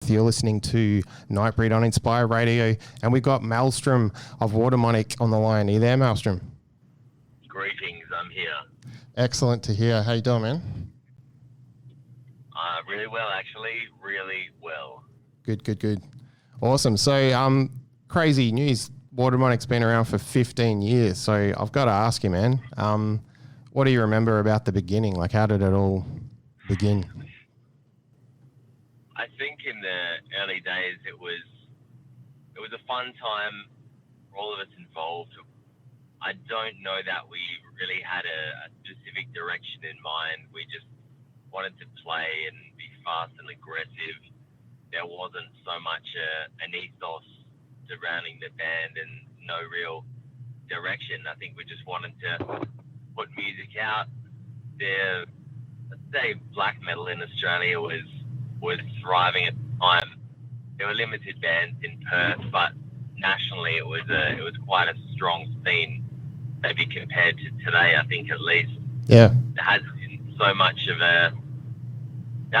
Gareth. You're listening to Nightbreed on Inspire Radio, and we've got Maelstrom of Wardaemonic on the line. Are you there, Maelstrom? Greetings, I'm here. Excellent to hear. How you doing, man? Really well, actually. Really well. Good. Awesome. So, crazy news. Wardaemonic's been around for 15 years. So I've got to ask you, man, what do you remember about the beginning? Like, how did it all begin? I think in the early days it was a fun time for all of us involved. I don't know that we really had a specific direction in mind. We just wanted to play and be fast and aggressive. There wasn't so much an ethos surrounding the band and no real direction. I think we just wanted to put music out there. Let's say black metal in Australia was thriving at the time. There were limited bands in Perth, but nationally it was quite a strong scene, maybe compared to today, I think, at least. Yeah. There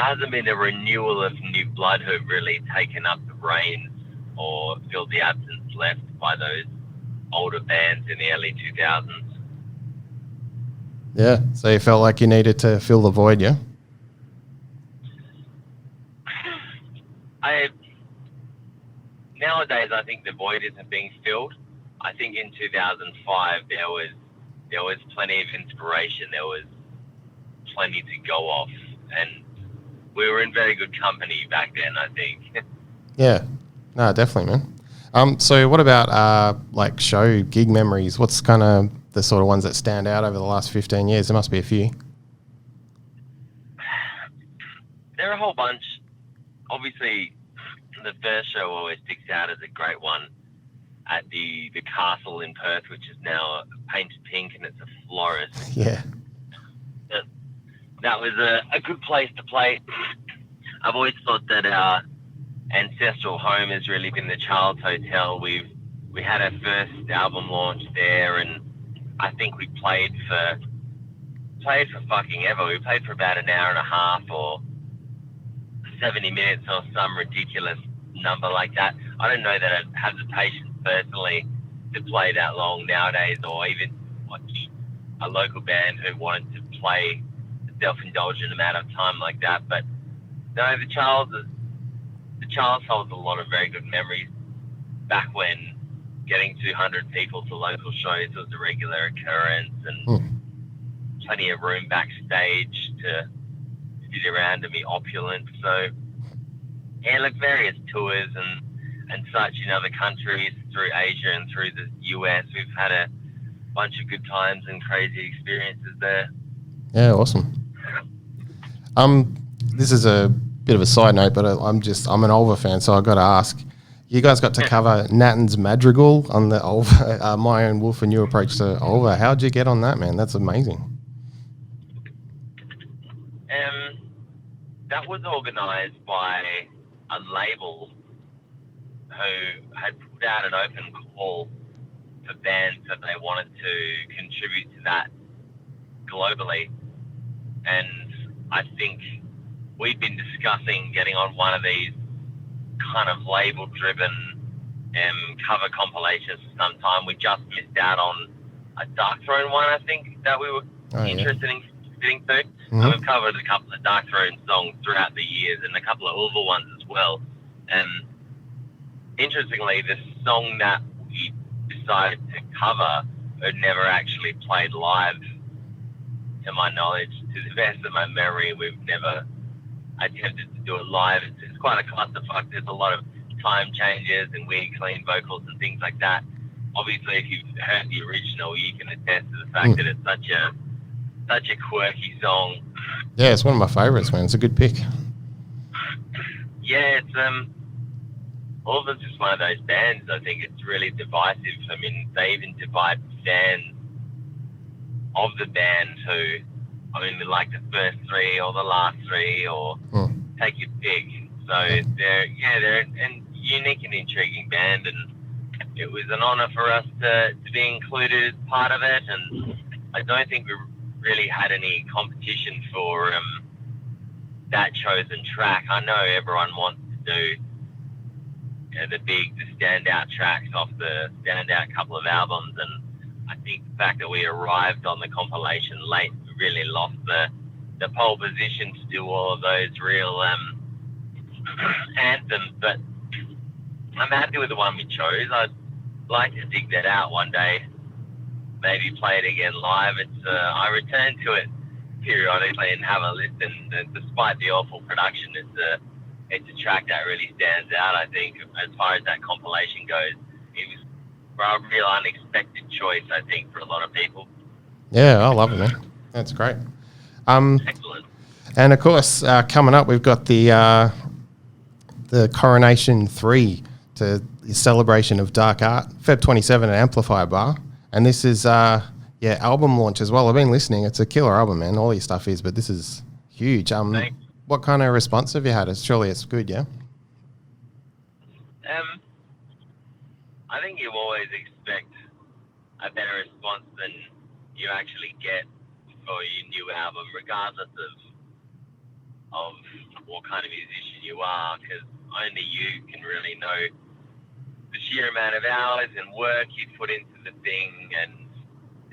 hasn't been a renewal of new blood who've really taken up the reins or filled the absence left by those older bands in the early 2000s. Yeah. So you felt like you needed to fill the void, yeah? Nowadays, I think the void isn't being filled. I think in 2005 there was plenty of inspiration. There was plenty to go off, and we were in very good company back then, I think. Yeah. No, definitely, man. So what about like show gig memories? What's kind of the sort of ones that stand out over the last 15 years? There must be a few. There are a whole bunch. Obviously, the first show always sticks out as a great one at the castle in Perth, which is now painted pink and it's a florist. Yeah. That was a good place to play. I've always thought that our ancestral home has really been the Child's Hotel. We had our first album launch there, and I think we played for fucking ever. We played for about an hour and a half or 70 minutes or some ridiculous number like that. I don't know that I'd have the patience personally to play that long nowadays, or even watch a local band who wanted to play a self-indulgent amount of time like that. But no, the Child's holds a lot of very good memories. Back when getting 200 people to local shows was a regular occurrence, and plenty of room backstage to sit around and be opulent. So yeah, like various tours and such in other countries through Asia and through the US. We've had a bunch of good times and crazy experiences there. Yeah, awesome. This is a bit of a side note, but I'm an Ulva fan, so I've got to ask. You guys got to cover Natton's Madrigal on the Ulva, My Own Wolf, and New Approach to Ulva. How'd you get on that, man? That's amazing. That was organised by a label who had put out an open call for bands that they wanted to contribute to that globally. And I think we'd been discussing getting on one of these kind of label-driven cover compilations for some time. We just missed out on a Dark Throne one, I think, that we were interested in getting to. Mm-hmm. And we've covered a couple of Dark Throne songs throughout the years and a couple of Ulva ones as well. And interestingly, the song that we decided to cover had never actually played live, to my knowledge. To the best of my memory, we've never attempted to do it live. It's quite a clusterfuck. There's a lot of time changes and weird clean vocals and things like that. Obviously, if you've heard the original, you can attest to the fact that it's such a quirky song. Yeah, it's one of my favourites, man. It's a good pick. Yeah, it's Ulva's just one of those bands. I think it's really divisive. I mean, they even divide fans of the band who, I mean, like the first three or the last three, or take your pick. So they're a unique and intriguing band, and it was an honour for us to be included as part of it. And I don't think we really had any competition for that chosen track. I know everyone wants to do the standout tracks off the standout couple of albums. And I think the fact that we arrived on the compilation late really lost the pole position to do all of those real anthems. But I'm happy with the one we chose. I'd like to dig that out one day, maybe play it again live. I return to it periodically and have a listen. And despite the awful production, it's a track that really stands out. I think as far as that compilation goes, it was a real unexpected choice. I think for a lot of people. Yeah, I love it, man. That's great. Excellent. And of course, coming up, we've got the Coronation 3 to the celebration of dark art, Feb 27 at Amplifier Bar. And this is, album launch as well. I've been listening. It's a killer album, man. All your stuff is, but this is huge. Thanks. What kind of response have you had? Surely it's good, yeah? I think you always expect a better response than you actually get for your new album, regardless of what kind of musician you are, because only you can really know the sheer amount of hours and work you put into the thing and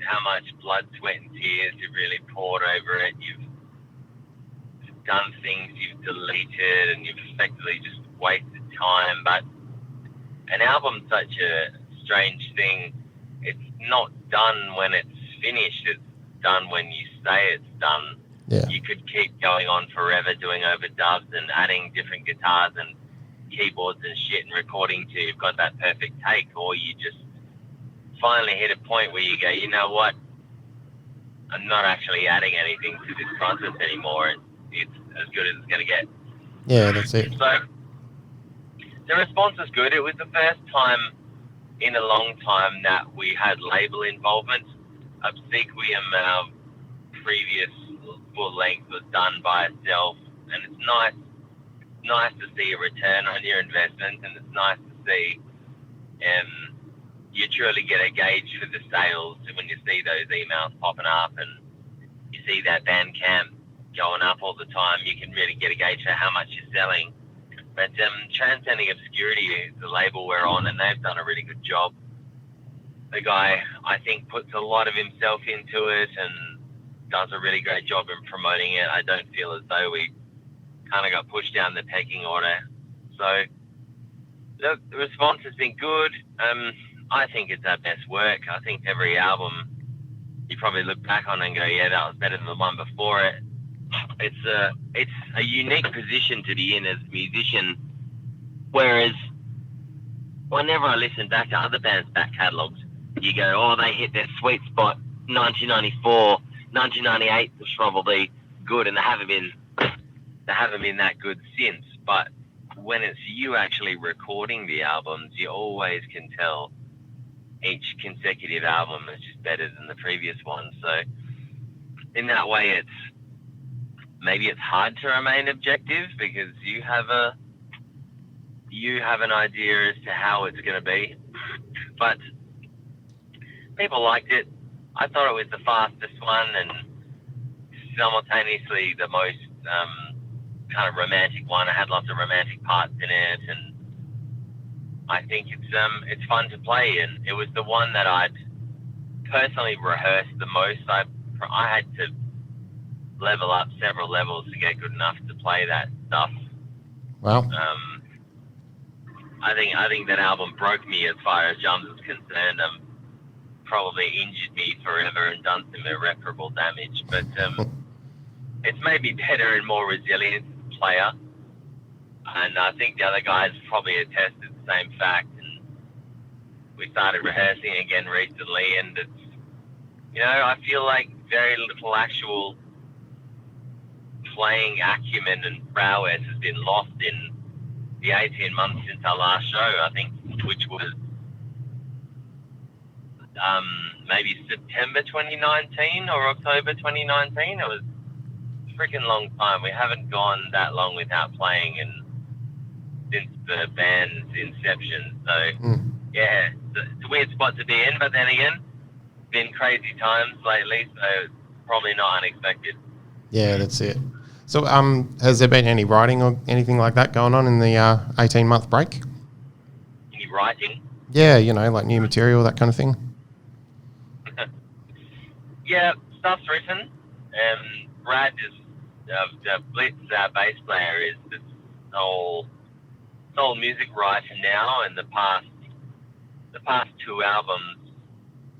how much blood, sweat and tears you've really poured over it. You've done things you've deleted and you've effectively just wasted time. But an album's such a strange thing. It's not done when it's finished. It's done when you say it's done. Yeah. You could keep going on forever doing overdubs and adding different guitars and keyboards and shit and recording till you've got that perfect take, or you just finally hit a point where you go, you know what, I'm not actually adding anything to this process anymore. It's as good as it's going to get. Yeah, that's it. So the response was good. It was the first time in a long time that we had label involvement. Obsequium, our previous full length, was done by itself, and it's nice to see a return on your investment, and it's nice to see you truly get a gauge for the sales when you see those emails popping up and you see that Bandcamp going up all the time. You can really get a gauge for how much you're selling. But Transcending Obscurity is the label we're on, and they've done a really good job. The guy, I think, puts a lot of himself into it and does a really great job in promoting it. I don't feel as though we kind of got pushed down the pecking order. So the response has been good. I think it's our best work. I think every album you probably look back on and go, yeah, that was better than the one before it. It's a unique position to be in as a musician, whereas whenever I listen back to other bands' back catalogues, you go, oh, they hit their sweet spot 1994, 1998 was probably good, and they haven't been that good since. But when it's you actually recording the albums, you always can tell each consecutive album is just better than the previous one. So in that way, maybe it's hard to remain objective because you have an idea as to how it's going to be. But people liked it. I thought it was the fastest one and simultaneously the most kind of romantic one. I had lots of romantic parts in it, and I think it's fun to play. And it was the one that I'd personally rehearsed the most. I had to level up several levels to get good enough to play that stuff. Wow. I think that album broke me as far as drums is concerned. Probably injured me forever and done some irreparable damage. But it's made me better and more resilient player. And I think the other guys probably attested the same fact. And we started rehearsing again recently, and it's, I feel like very little actual playing acumen and prowess has been lost in the 18 months since our last show, I think, which was maybe September 2019 or October 2019. It was a freaking long time. We haven't gone that long without playing since the band's inception. So, yeah, it's a weird spot to be in, but then again, been crazy times lately, so it's probably not unexpected. Yeah, that's it. So, has there been any writing or anything like that going on in the 18-month break? Any writing? Yeah, like new material, that kind of thing. Yeah, stuff's written. Brad is the Blitz bass player is the sole music writer now, and the past two albums,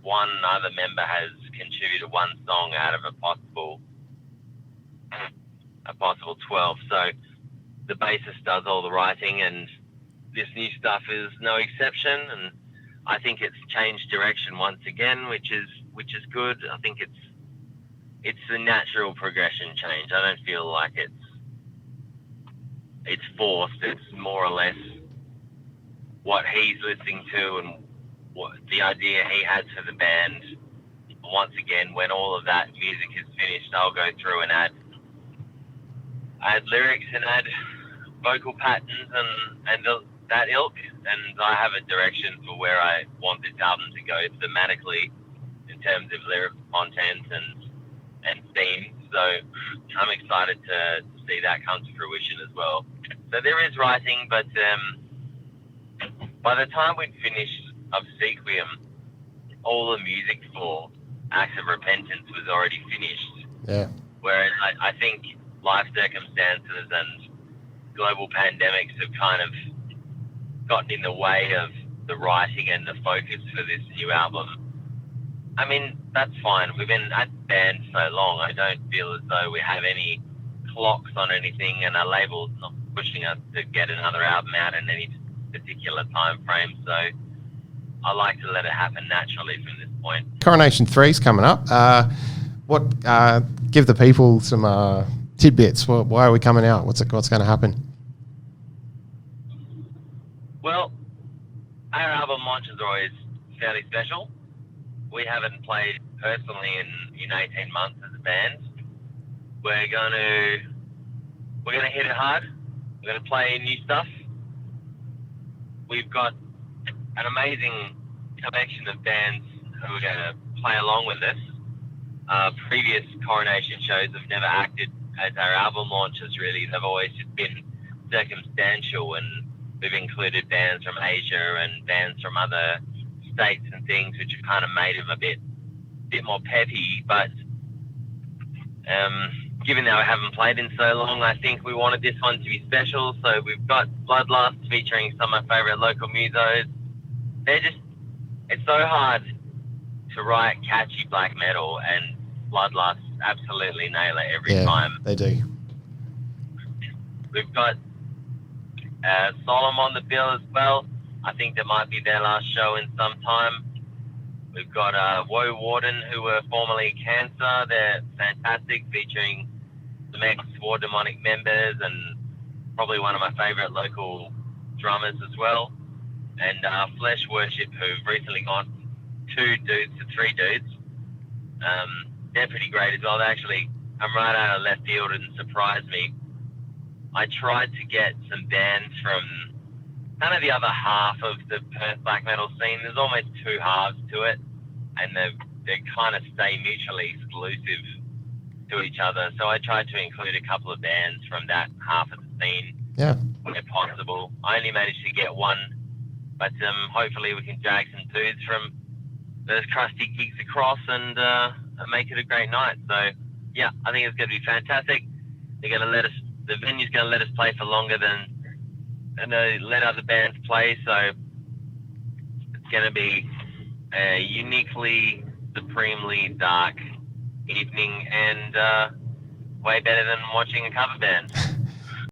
one other member has contributed one song out of a possible 12. So the bassist does all the writing, and this new stuff is no exception. And I think it's changed direction once again, which is good. I think it's a natural progression change. I don't feel like it's forced. It's more or less what he's listening to and what the idea he had for the band. Once again, when all of that music is finished, I'll go through and add lyrics and add vocal patterns and that ilk. And I have a direction for where I want this album to go thematically in terms of lyrical content and theme. So I'm excited to see that come to fruition as well. So there is writing, but by the time we'd finished Obsequium, all the music for Acts of Repentance was already finished. Yeah. Whereas I think life circumstances and global pandemics have kind of gotten in the way of the writing and the focus for this new album. I mean, that's fine. We've been at the band so long, I don't feel as though we have any clocks on anything, and our label's not pushing us to get another album out in any particular time frame. So I like to let it happen naturally from this point. Coronation 3's coming up. Give the people some tidbits. Why are we coming out? What's going to happen? Well, our album launches are always fairly special. We haven't played personally in 18 months as a band. We're gonna hit it hard. We're gonna play new stuff. We've got an amazing collection of bands who are gonna play along with us. Previous Coronation shows have never acted as our album launches, really. They've always just been circumstantial, and we've included bands from Asia and bands from other states and things, which have kind of made them a bit more peppy. But given that we haven't played in so long, I think we wanted this one to be special. So we've got Bloodlust featuring some of my favourite local musos. It's so hard to write catchy black metal, and Bloodlust absolutely nail it every time. They do. We've got Solemn on the bill as well. I think that might be their last show in some time. We've got Woe Warden, who were formerly Cancer. They're fantastic, featuring some ex-Wardaemonic members and probably one of my favourite local drummers as well. And Flesh Worship, who've recently gone 2 dudes to 3 dudes. They're pretty great as well. They actually come right out of left field and surprised me. I tried to get some bands from kind of the other half of the Perth black metal scene. There's almost 2 halves to it, and they kind of stay mutually exclusive to each other. So I tried to include a couple of bands from that half of the scene, where possible. I only managed to get one, but hopefully we can drag some dudes from those crusty gigs across and make it a great night. So yeah, I think it's going to be fantastic. They're going to let us. The venue's going to let us play for longer than they let other bands play, so it's going to be a uniquely, supremely dark evening, and way better than watching a cover band.